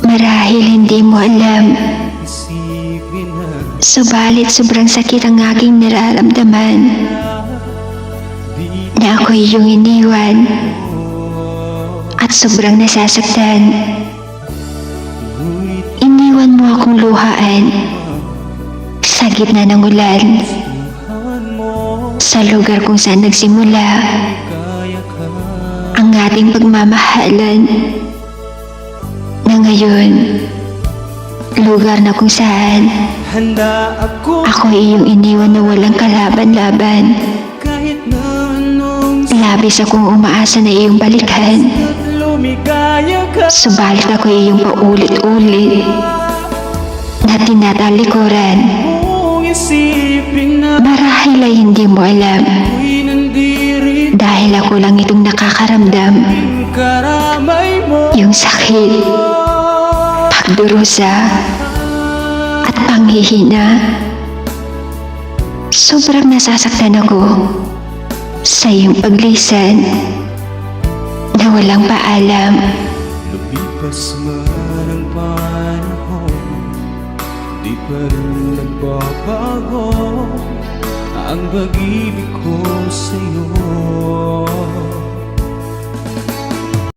Marahil hindi mo alam, subalit sobrang sakit ang aking nararamdaman na ako'y iyong iniwan at sobrang nasasaktan. Iniwan mo akong luhaan sa gitna ng ulan, sa lugar kung saan nagsimula ang ating pagmamahalan, na ngayon lugar na kung saan ako iyong iniwan na walang kalaban-laban. Labis akong umaasa na iyong balikan, subalit ako iyong paulit-ulit na tinatalikuran. Marahil ay hindi mo alam, dahil ako lang itong nakakaramdam. Yung sakit, pagdurusa at panghihina. Sobrang nasasaktan ako sa iyong paglisan na walang paalam. Lumipas man ang panahon, di pa rin nagbabago ang pag-ibig ko sa'yo.